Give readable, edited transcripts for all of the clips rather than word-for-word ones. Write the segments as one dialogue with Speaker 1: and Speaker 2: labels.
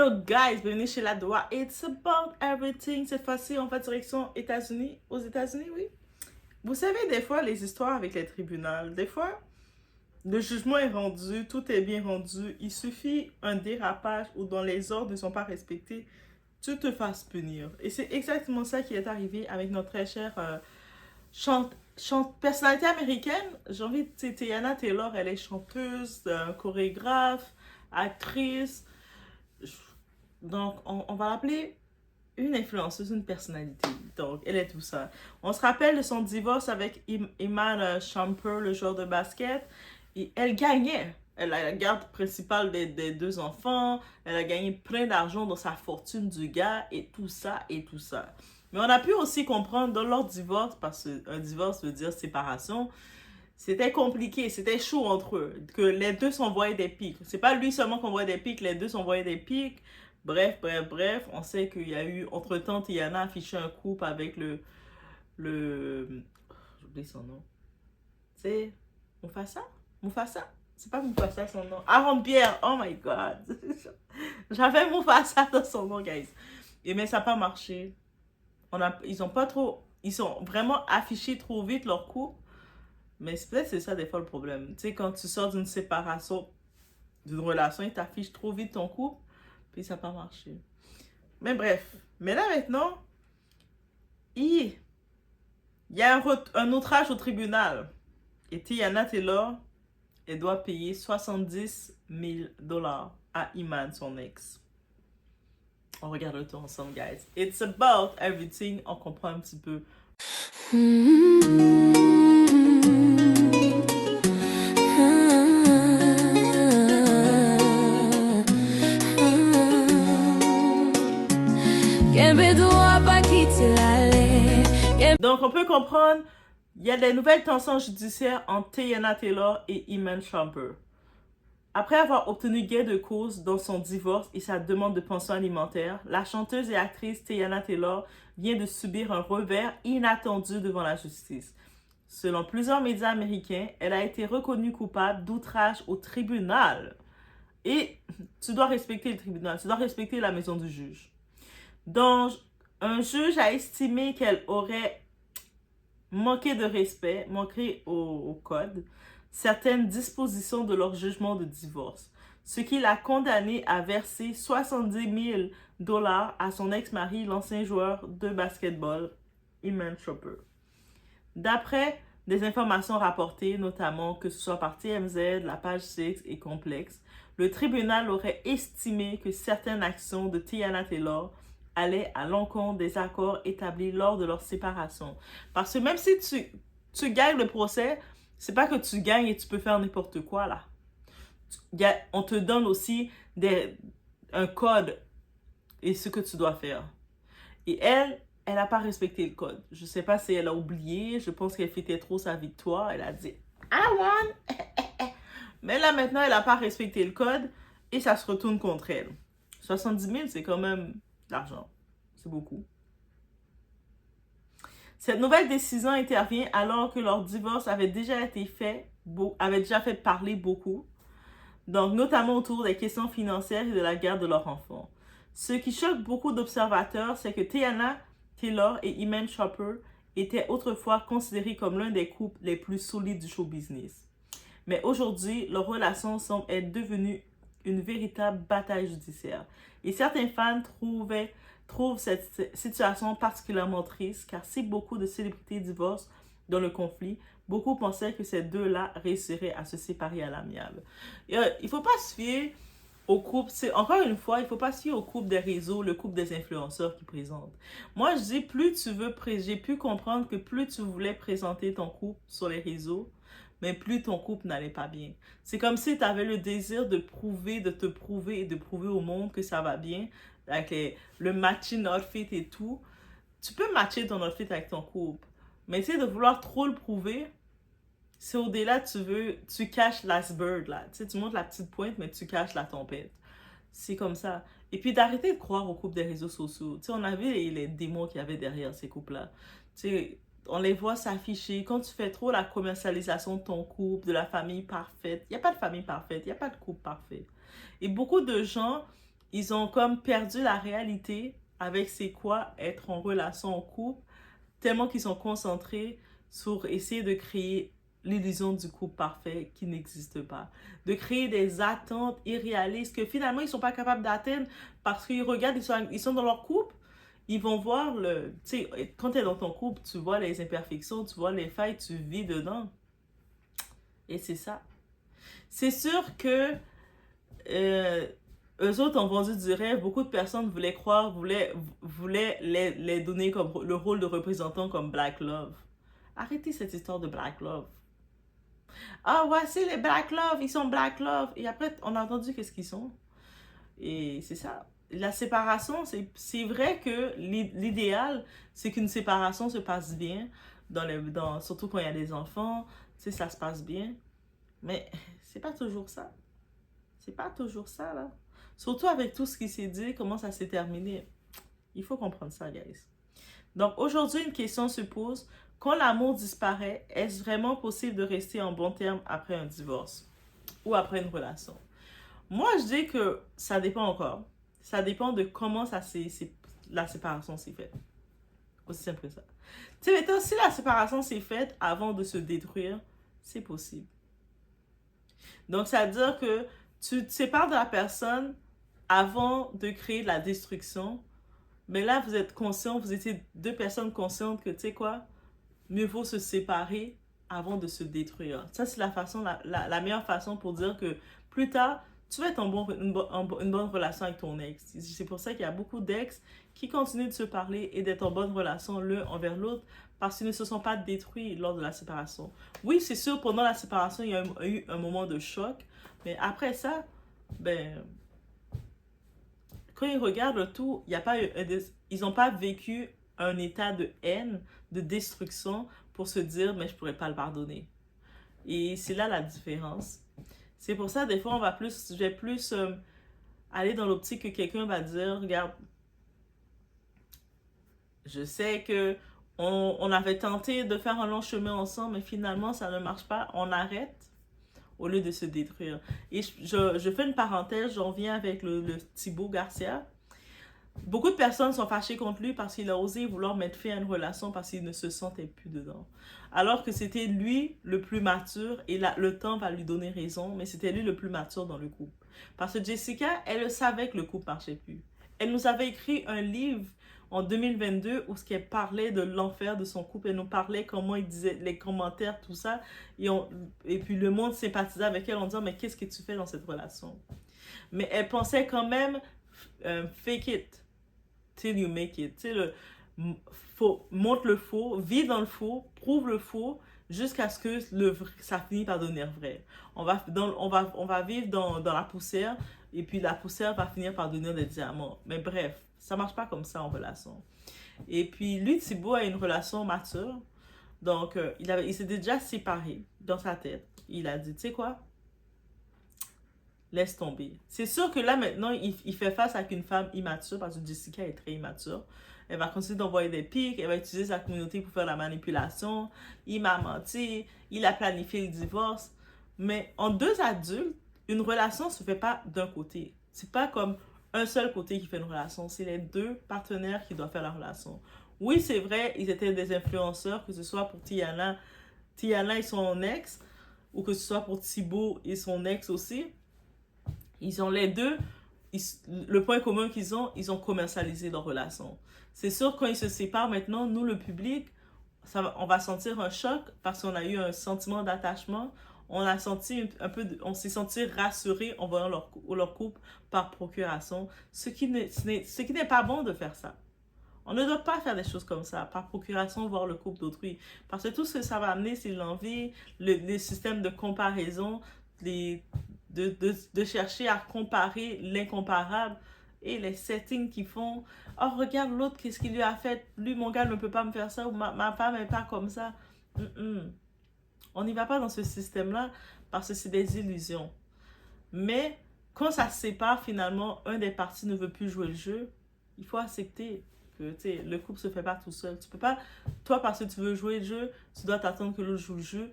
Speaker 1: Yo guys, bienvenue chez La Doua. It's about everything. Cette fois-ci, on va direction États-Unis. Aux États-Unis, oui. Vous savez, des fois, les histoires avec les tribunaux, des fois, le jugement est rendu, tout est bien rendu. Il suffit un dérapage ou dont les ordres ne sont pas respectés, tu te fasses punir. Et c'est exactement ça qui est arrivé avec notre très chère personnalité américaine. J'ai envie de dire, Teyana Taylor, elle est chanteuse, chorégraphe, actrice. Donc, on va l'appeler une influenceuse, une personnalité. Donc, elle est tout ça. On se rappelle de son divorce avec Iman Shumpert, le joueur de basket. Et elle gagnait. Elle a la garde principale des deux enfants. Elle a gagné plein d'argent dans sa fortune du gars et tout ça et tout ça. Mais on a pu aussi comprendre dans leur divorce, parce qu'un divorce veut dire séparation, c'était compliqué, c'était chaud entre eux, que les deux s'envoyaient des pics. C'est pas lui seulement qui envoyait des pics, les deux s'envoyaient des pics. Bref, on sait qu'il y a eu, entre-temps, Tiana a affiché un couple avec j'oublie son nom. C'est Mufasa? Mufasa? C'est pas Mufasa son nom. Aaron Pierre, oh my god. J'avais Mufasa dans son nom, guys. Mais ça n'a pas marché. Ils ont vraiment affiché trop vite leur couple. Mais peut-être c'est ça des fois le problème. Tu sais, quand tu sors d'une séparation, d'une relation, ils t'affichent trop vite ton couple, puis ça n'a pas marché. Mais bref. Mais là maintenant, il y a un outrage au tribunal. Et Teyana Taylor, elle doit payer 70 000 $ à Iman, son ex. On regarde le tout ensemble, guys. It's about everything. On comprend un petit peu. Donc, on peut comprendre, il y a des nouvelles tensions judiciaires entre Teyana Taylor et Iman Shumpert. Après avoir obtenu gain de cause dans son divorce et sa demande de pension alimentaire, la chanteuse et actrice Teyana Taylor vient de subir un revers inattendu devant la justice. Selon plusieurs médias américains, elle a été reconnue coupable d'outrage au tribunal. Et tu dois respecter le tribunal, tu dois respecter la maison du juge. Donc, un juge a estimé qu'elle aurait manqué de respect, manqué au code, certaines dispositions de leur jugement de divorce, ce qui l'a condamné à verser 70 000 $ à son ex-mari, l'ancien joueur de basketball, Iman Shumpert. D'après des informations rapportées, notamment que ce soit par TMZ, la page 6 et Complexe, le tribunal aurait estimé que certaines actions de Teyana Taylor allaient à l'encontre des accords établis lors de leur séparation. Parce que même si tu gagnes le procès, c'est pas que tu gagnes et tu peux faire n'importe quoi là. On te donne aussi un code et ce que tu dois faire. Et elle n'a pas respecté le code. Je sais pas si elle a oublié, je pense qu'elle fêtait trop sa victoire. Elle a dit « I won! » Mais là maintenant, elle n'a pas respecté le code et ça se retourne contre elle. 70 000, c'est quand même l'argent. C'est beaucoup. Cette nouvelle décision intervient alors que leur divorce avait déjà fait parler beaucoup, donc notamment autour des questions financières et de la garde de leur enfant. Ce qui choque beaucoup d'observateurs, c'est que Teyana Taylor et Iman Shumpert étaient autrefois considérés comme l'un des couples les plus solides du show business. Mais aujourd'hui, leur relation semble être devenue une véritable bataille judiciaire. Et certains fans trouvent cette situation particulièrement triste, car si beaucoup de célébrités divorcent dans le conflit, beaucoup pensaient que ces deux-là réussiraient à se séparer à l'amiable. Il ne faut pas se fier au couple, encore une fois, il ne faut pas se fier au couple des réseaux, le couple des influenceurs qui présentent. Moi, je dis, j'ai pu comprendre que plus tu voulais présenter ton couple sur les réseaux, mais plus ton couple n'allait pas bien. C'est comme si tu avais le désir de te prouver et de prouver au monde que ça va bien, avec le matching outfit et tout. Tu peux matcher ton outfit avec ton couple, mais tu sais, de vouloir trop le prouver, c'est au-delà, tu caches l'iceberg, là. Tu sais, tu montes la petite pointe, mais tu caches la tempête. C'est comme ça. Et puis d'arrêter de croire au couple des réseaux sociaux. Tu sais, on a vu les démons qu'il y avait derrière ces couples-là. Tu sais, on les voit s'afficher. Quand tu fais trop la commercialisation de ton couple, de la famille parfaite, il n'y a pas de famille parfaite, il n'y a pas de couple parfait. Et beaucoup de gens, ils ont comme perdu la réalité avec c'est quoi être en relation en couple, tellement qu'ils sont concentrés sur essayer de créer l'illusion du couple parfait qui n'existe pas. De créer des attentes irréalistes que finalement ils ne sont pas capables d'atteindre parce qu'ils regardent, ils sont dans leur couple, ils vont voir le... Tu sais, quand tu es dans ton couple, tu vois les imperfections, tu vois les failles, tu vis dedans. Et c'est ça. C'est sûr que eux autres ont vendu du rêve. Beaucoup de personnes voulaient croire, voulaient les donner comme le rôle de représentant comme Black Love. Arrêtez cette histoire de Black Love. Ah, voici les Black Love, ils sont Black Love. Et après, on a entendu qu'est-ce qu'ils sont. Et c'est ça. La séparation, c'est vrai que l'idéal, c'est qu'une séparation se passe bien, surtout quand il y a des enfants, tu sais, ça se passe bien. Mais c'est pas toujours ça. C'est pas toujours ça, là. Surtout avec tout ce qui s'est dit, comment ça s'est terminé. Il faut comprendre ça, guys. Donc, aujourd'hui, une question se pose. Quand l'amour disparaît, est-ce vraiment possible de rester en bon terme après un divorce ou après une relation? Moi, je dis que ça dépend encore. Ça dépend de comment la séparation s'est faite. Aussi simple que ça. Tu sais, maintenant, si la séparation s'est faite avant de se détruire, c'est possible. Donc, ça veut dire que tu te sépares de la personne avant de créer de la destruction. Mais là, vous êtes conscient, vous étiez deux personnes conscientes que, tu sais quoi, mieux vaut se séparer avant de se détruire. Ça, c'est la meilleure façon pour dire que plus tard, tu vas être une bonne relation avec ton ex. C'est pour ça qu'il y a beaucoup d'ex qui continuent de se parler et d'être en bonne relation l'un envers l'autre parce qu'ils ne se sont pas détruits lors de la séparation. Oui, c'est sûr, pendant la séparation, il y a eu un moment de choc, mais après ça, ben, quand ils regardent le tout, il y a pas ils n'ont pas vécu un état de haine, de destruction pour se dire, mais je pourrais pas le pardonner. Et c'est là la différence. C'est pour ça, des fois, je vais plus aller dans l'optique que quelqu'un va dire, regarde, je sais que on avait tenté de faire un long chemin ensemble, mais finalement, ça ne marche pas, on arrête au lieu de se détruire. Et je fais une parenthèse, j'en viens avec le Thibaut Garcia. Beaucoup de personnes sont fâchées contre lui parce qu'il a osé vouloir mettre fin à une relation parce qu'il ne se sentait plus dedans. Alors que c'était lui le plus mature et le temps va lui donner raison, mais c'était lui le plus mature dans le couple. Parce que Jessica, elle savait que le couple marchait plus. Elle nous avait écrit un livre en 2022 où elle parlait de l'enfer de son couple. Elle nous parlait comment il disait les commentaires, tout ça. Et puis le monde sympathisait avec elle en disant, mais qu'est-ce que tu fais dans cette relation? Mais elle pensait quand même, fake it till you make it. Tu sais, montre le faux, vis dans le faux, prouve le faux, jusqu'à ce que ça finisse par devenir vrai. On va vivre dans la poussière, et puis la poussière va finir par devenir des diamants. Mais bref, ça marche pas comme ça en relation. Et puis lui, Thibaut a une relation mature, donc il s'était déjà séparé dans sa tête. Il a dit, tu sais quoi? Laisse tomber. C'est sûr que là, maintenant, il fait face avec une femme immature parce que Jessica est très immature. Elle va continuer d'envoyer des pics, elle va utiliser sa communauté pour faire la manipulation. Il m'a menti, il a planifié le divorce. Mais en deux adultes, une relation ne se fait pas d'un côté. C'est pas comme un seul côté qui fait une relation, c'est les deux partenaires qui doivent faire la relation. Oui, c'est vrai, ils étaient des influenceurs, que ce soit pour Tiana et son ex, ou que ce soit pour Thibaut et son ex aussi. Ils ont les deux, le point commun qu'ils ont, ils ont commercialisé leur relation. C'est sûr, quand ils se séparent maintenant, nous, le public, on va sentir un choc parce qu'on a eu un sentiment d'attachement. On s'est senti rassuré en voyant leur couple par procuration, ce qui n'est pas bon de faire ça. On ne doit pas faire des choses comme ça, par procuration, voir le couple d'autrui. Parce que tout ce que ça va amener, c'est l'envie, les systèmes de comparaison, de chercher à comparer l'incomparable et les settings qui font « Oh, regarde l'autre, qu'est-ce qu'il lui a fait? Lui, mon gars, ne peut pas me faire ça, ou ma femme n'est pas comme ça. » On n'y va pas dans ce système-là parce que c'est des illusions. Mais quand ça se sépare, finalement, un des parties ne veut plus jouer le jeu, il faut accepter que le couple se fait pas tout seul. Tu peux pas, toi, parce que tu veux jouer le jeu, tu dois t'attendre que l'autre joue le jeu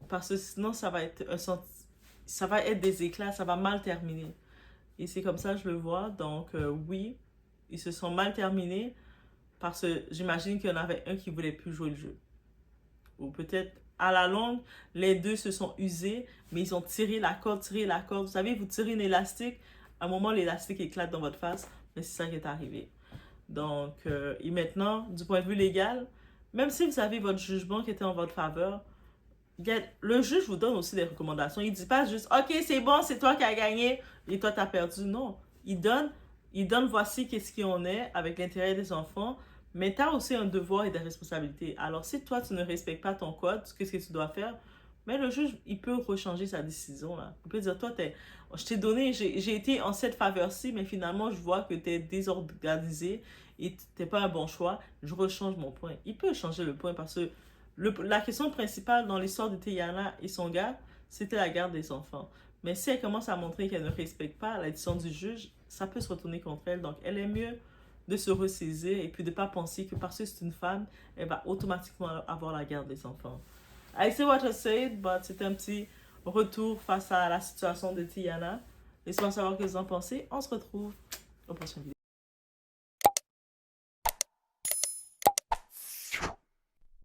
Speaker 1: parce que sinon, ça va être des éclats, ça va mal terminer. Et c'est comme ça que je le vois. Donc, oui, ils se sont mal terminés parce que j'imagine qu'il y en avait un qui voulait plus jouer le jeu. Ou peut-être, à la longue, les deux se sont usés, mais ils ont tiré la corde, tiré la corde. Vous savez, vous tirez une élastique, à un moment, l'élastique éclate dans votre face, mais c'est ça qui est arrivé. Donc, et maintenant, du point de vue légal, même si vous avez votre jugement qui était en votre faveur, le juge vous donne aussi des recommandations. Il ne dit pas juste, OK, c'est bon, c'est toi qui as gagné et toi, tu as perdu. Non. Il donne voici qu'est-ce qu'il en est avec l'intérêt des enfants, mais tu as aussi un devoir et des responsabilités. Alors, si toi, tu ne respectes pas ton code, qu'est-ce que tu dois faire? Mais le juge, il peut rechanger sa décision. Là. Il peut dire, toi, je t'ai donné, j'ai été en cette faveur-ci, mais finalement, je vois que tu es désorganisé et tu n'es pas un bon choix. Je rechange mon point. Il peut changer le point parce que la question principale dans l'histoire de Teyana et son gars, c'était la garde des enfants. Mais si elle commence à montrer qu'elle ne respecte pas la décision du juge, ça peut se retourner contre elle. Donc, elle est mieux de se ressaisir et puis de ne pas penser que parce que c'est une femme, elle va automatiquement avoir la garde des enfants. I say what I said, but c'est un petit retour face à la situation de Teyana. Laissez-moi savoir ce que vous en pensez. On se retrouve au prochain vidéo.